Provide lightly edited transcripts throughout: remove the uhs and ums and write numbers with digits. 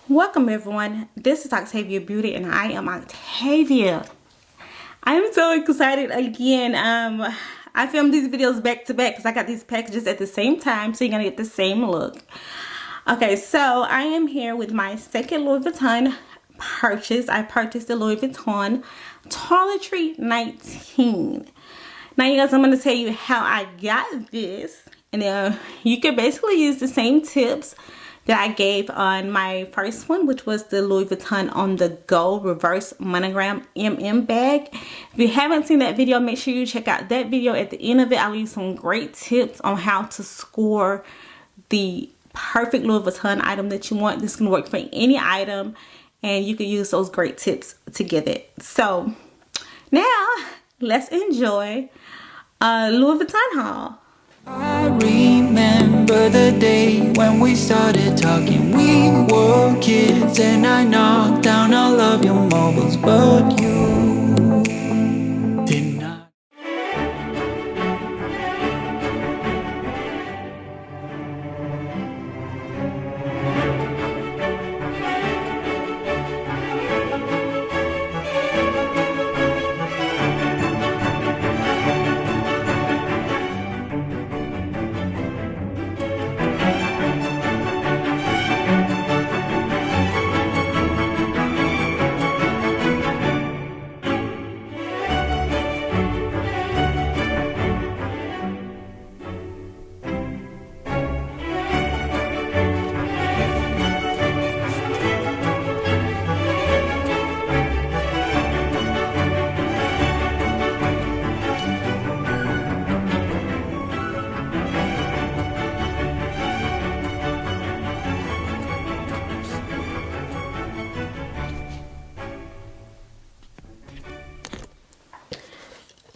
Welcome everyone, this is Octavia Beauty and I am Octavia. I am so excited again. I filmed these videos back to back because I got these packages at the same time, so you're gonna get the same look. Okay, so I am here with my second Louis Vuitton purchase. I purchased the Louis Vuitton Toiletry 19. Now you guys, I'm going to tell you how I got this. And you can basically use the same tips that I gave on my first one, which was the Louis Vuitton On The Go Reverse Monogram bag. If you haven't seen that video, make sure you check out that video. At the end of it, I'll leave some great tips on how to score the perfect Louis Vuitton item that you want. This can work for any item, and you can use those great tips to get it. So now let's enjoy Louis Vuitton haul. I remember the day when we started talking. We were kids and I knocked down all of your marbles, but you did not.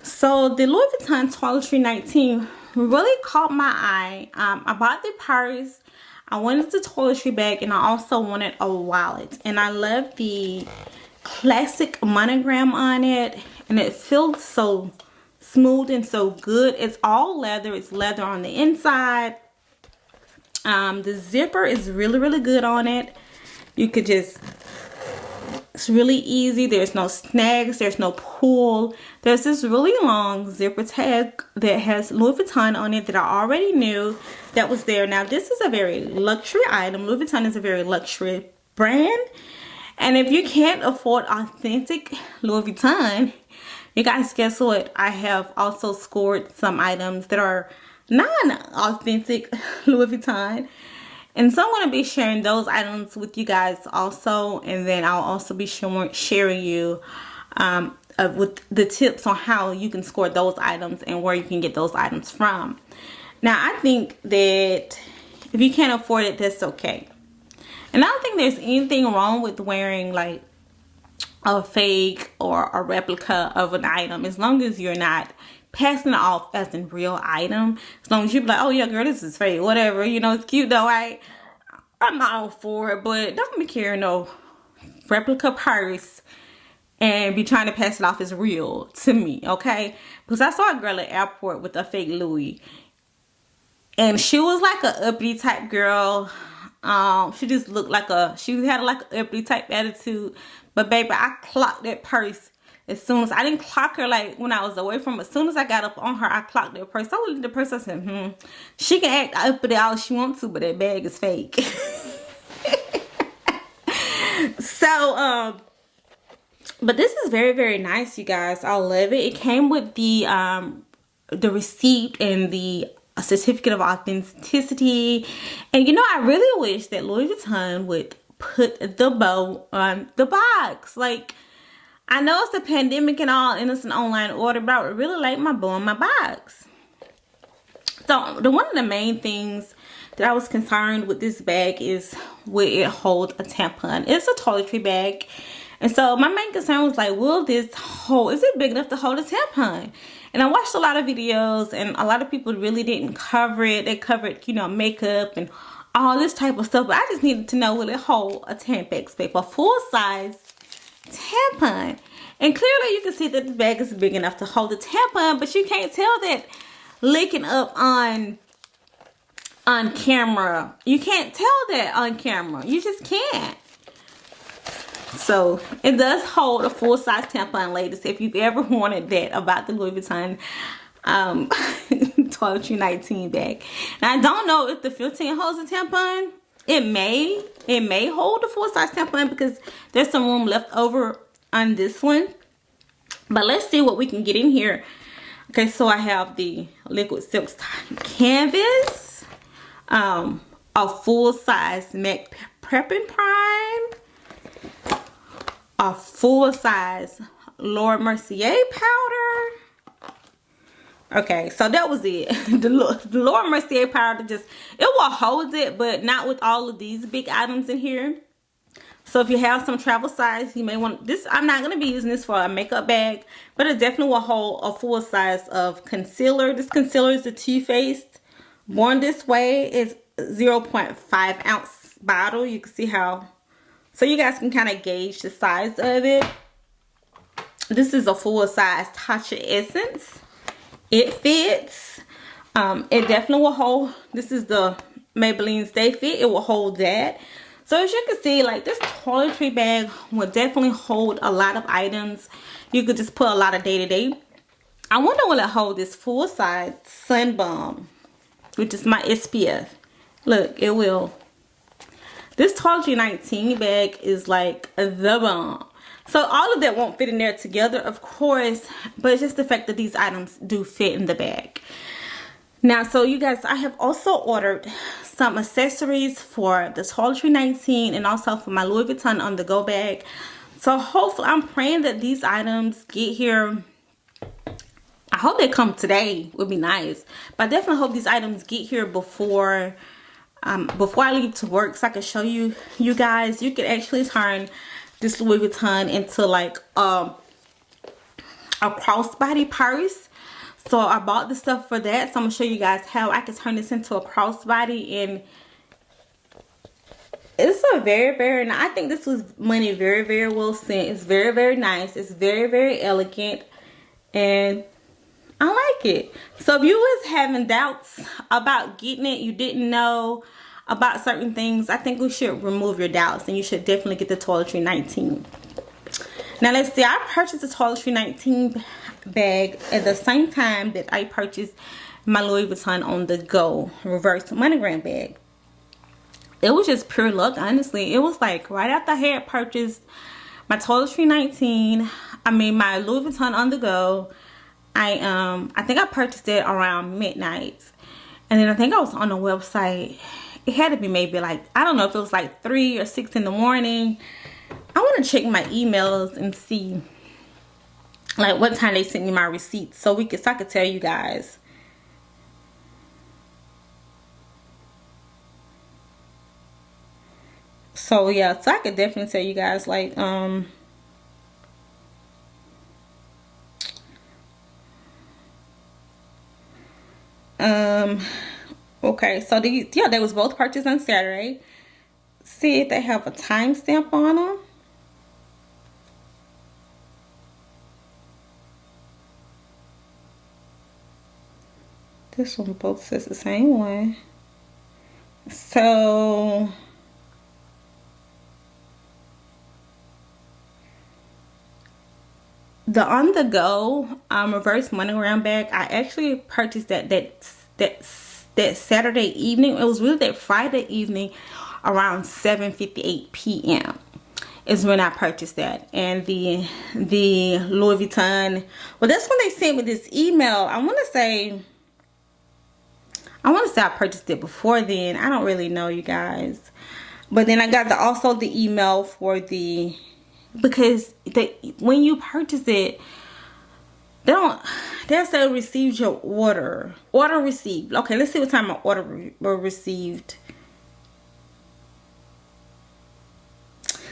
So the Louis Vuitton Toiletry 19 really caught my eye. I bought the purse, I wanted the toiletry bag, and I also wanted a wallet. And I love the classic monogram on it, and it feels so smooth and so good. It's all leather. It's leather on the inside. The zipper is really good on it. You could just, it's really easy. There's no snags, there's no pull. There's this really long zipper tag that has Louis Vuitton on it that I already knew that was there. Now this is a very luxury item. Louis Vuitton is a very luxury brand, and if you can't afford authentic Louis Vuitton, you guys, guess what? I have also scored some items that are non-authentic Louis Vuitton. And so I'm going to be sharing those items with you guys also. And then I'll also be sharing you with the tips on how you can score those items and where you can get those items from. Now, I think that if you can't afford it, that's okay. And I don't think there's anything wrong with wearing like a fake or a replica of an item, as long as you're not passing it off as a real item. As long as you be like, oh yeah girl, this is fake, whatever, you know, it's cute though, right? I'm not all for it, but don't be carrying no replica purse and be trying to pass it off as real to me, okay? Because I saw a girl at the airport with a fake Louis, and she was like a uppity type girl. She just looked like she had like an uppity type attitude. But baby, I clocked that purse as soon as, I didn't clock her like when I was away from her. As soon as I got up on her, I clocked that purse. I looked at the purse, I said, she can act uppity all she wants to, but that bag is fake. So, but this is very nice, you guys. I love it. It came with the receipt and the certificate of authenticity. And you know, I really wish that Louis Vuitton would put the bow on the box. Like, I know it's a pandemic and all, and it's an online order, but I would really like my bow on my box. So one of the main things that I was concerned with this bag is will it hold a tampon. It's a toiletry bag, and so my main concern was like, will this hold, is it big enough to hold a tampon? And I watched a lot of videos, and a lot of people really didn't cover it. They covered, you know, makeup and all this type of stuff, but I just needed to know, will it hold a Tampax babe, a full size tampon? And clearly you can see that the bag is big enough to hold a tampon, but you can't tell that licking up on camera. You can't tell that on camera. You just can't. So it does hold a full-size tampon, ladies, if you've ever wanted that about the Louis Vuitton Toiletry 19 bag. Now I don't know if the 15 holds a tampon. It may hold a full-size tampon because there's some room left over on this one. But let's see what we can get in here. Okay, so I have the liquid silk canvas, a full-size MAC Prep and Prime, a full-size Laura Mercier powder. Okay, so that was it. The Laura Mercier powder it will hold it, but not with all of these big items in here. So if you have some travel size, you may want this. I'm not going to be using this for a makeup bag, but it definitely will hold a full size of concealer. This concealer is the Too Faced Born This Way. It's 0.5 ounce bottle. You can see how, so you guys can kind of gauge the size of it. This is a full size Tatcha Essence. It fits. It definitely will hold. This is the Maybelline Stay Fit. It will hold that. So as you can see, like, this toiletry bag will definitely hold a lot of items. You could just put a lot of day-to-day. I wonder will it hold this full-size Sun Bomb, which is my SPF. Look, it will. This Toiletry 19 bag is like the bomb. So all of that won't fit in there together, of course, but it's just the fact that these items do fit in the bag. Now, so you guys, I have also ordered some accessories for the Toiletry 19 and also for my Louis Vuitton on the go bag. So hopefully, I'm praying that these items get here. I hope they come today. Would be nice. But I definitely hope these items get here before I leave to work, so I can show you guys. You can actually turn this Louis Vuitton into like a crossbody purse. So I bought the stuff for that. So I'm going to show you guys how I can turn this into a crossbody. And it's a very, very nice. I think this was money very, very well spent. It's very, very nice. It's very, very elegant. And I like it. So if you was having doubts about getting it, you didn't know about certain things, I think we should remove your doubts. And you should definitely get the Toiletry 19. Now let's see. I purchased the Toiletry 19 bag at the same time that I purchased my Louis Vuitton on the go reverse monogram bag. It was just pure luck, honestly. It was like right after I had purchased my Toiletry 19, my Louis Vuitton on the go. I think I purchased it around midnight, and then I think I was on the website. It had to be maybe like, I don't know if it was like 3 or 6 in the morning. I want to check my emails and see like what time they sent me my receipts so I could tell you guys. So yeah, so I could definitely tell you guys like okay, so they was both purchased on Saturday. See if they have a timestamp on them. This one both says the same one. So the on the go reverse monogram bag, I actually purchased that Saturday evening. It was really that Friday evening around 7:58 p.m. is when I purchased that. And the Louis Vuitton, well, that's when they sent me this email. I want to say I purchased it before then. I don't really know, you guys. But then I got also the email for because when you purchase it, they'll say received your order. Order received. Okay, let's see what time my order were received.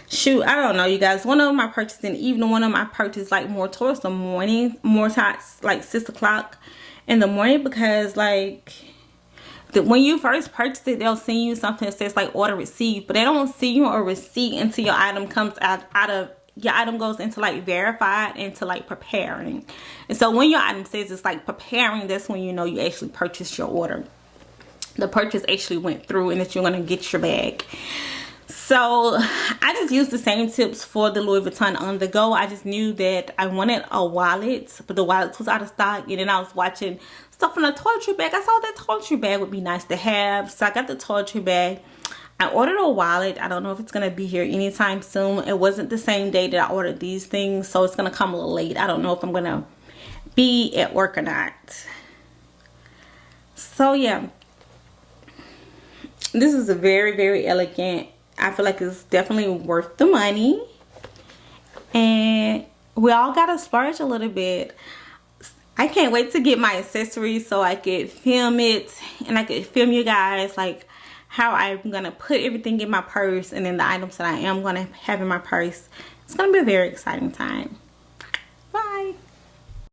Shoot, I don't know, you guys. One of them I purchased in the evening. One of them I purchased like more towards the morning. More times like 6 o'clock in the morning, because like when you first purchase it, they'll send you something that says like order received, but they don't send you a receipt until your item comes out of your item goes into like verified, into like preparing. And so when your item says it's like preparing, that's when you know you actually purchased your order. The purchase actually went through and that you're going to get your bag. So I just used the same tips for the Louis Vuitton on the go. I just knew that I wanted a wallet, but the wallet was out of stock. And then I was watching stuff on the toiletry bag. I saw that toiletry bag would be nice to have. So I got the toiletry bag. I ordered a wallet. I don't know if it's going to be here anytime soon. It wasn't the same day that I ordered these things, so it's going to come a little late. I don't know if I'm going to be at work or not. So yeah, this is a very, very elegant. I feel like it's definitely worth the money. And we all got to splurge a little bit. I can't wait to get my accessories so I could film it. And I could film you guys like how I'm going to put everything in my purse. And then the items that I am going to have in my purse. It's going to be a very exciting time.